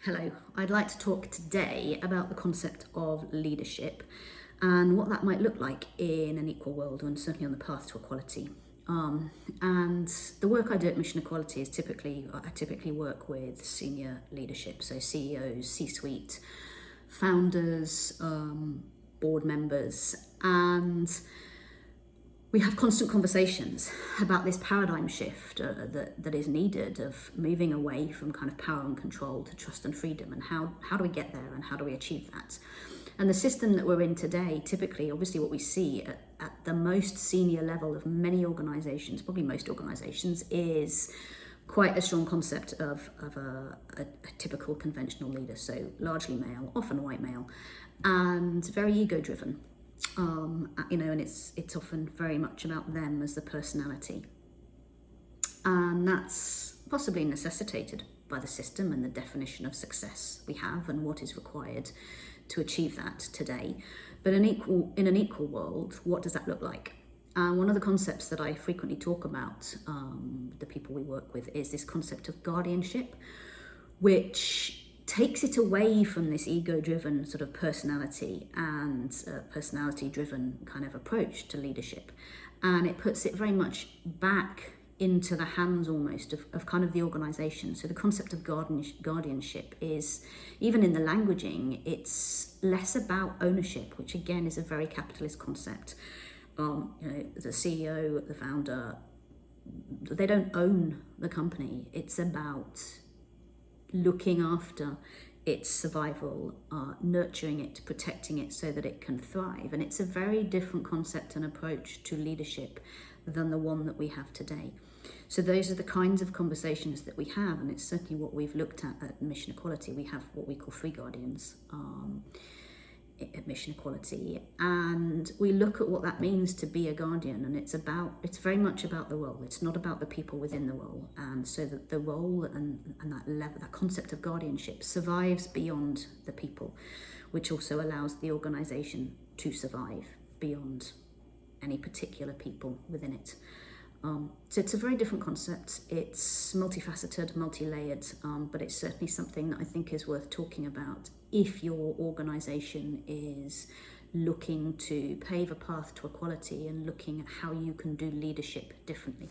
Hello, I'd like to talk today about the concept of leadership and what that might look like in an equal world and certainly on the path to equality. And the work I do at Mission Equality is I typically work with senior leadership, so CEOs, C-suite, founders, board members, and we have constant conversations about this paradigm shift that is needed of moving away from kind of power and control to trust and freedom, and how do we get there and how do we achieve that. And the system that we're in today, typically, obviously what we see at the most senior level of many organizations, probably most organizations, is quite a strong concept of a typical conventional leader, so largely male, often white male, and very ego driven. And it's often very much about them as the personality. And that's possibly necessitated by the system and the definition of success we have and what is required to achieve that today. But in an equal world, what does that look like? And one of the concepts that I frequently talk about the people we work with is this concept of guardianship, which takes it away from this ego-driven sort of personality and personality-driven kind of approach to leadership. And it puts it very much back into the hands almost of kind of the organization. So the concept of guardianship is, even in the languaging, it's less about ownership, which again is a very capitalist concept. The CEO, the founder, they don't own the company. It's about looking after its survival, nurturing it, protecting it so that it can thrive. And it's a very different concept and approach to leadership than the one that we have today. So those are the kinds of conversations that we have, and it's certainly what we've looked at Mission Equality. We have what we call 3 guardians at Mission Equality, and we look at what that means to be a guardian, and it's very much about the role. It's not about the people within the role, and so that the role and that level, that concept of guardianship survives beyond the people, which also allows the organization to survive beyond any particular people within it. So it's a very different concept. It's multifaceted, multi-layered, but it's certainly something that I think is worth talking about if your organization is looking to pave a path to equality and looking at how you can do leadership differently.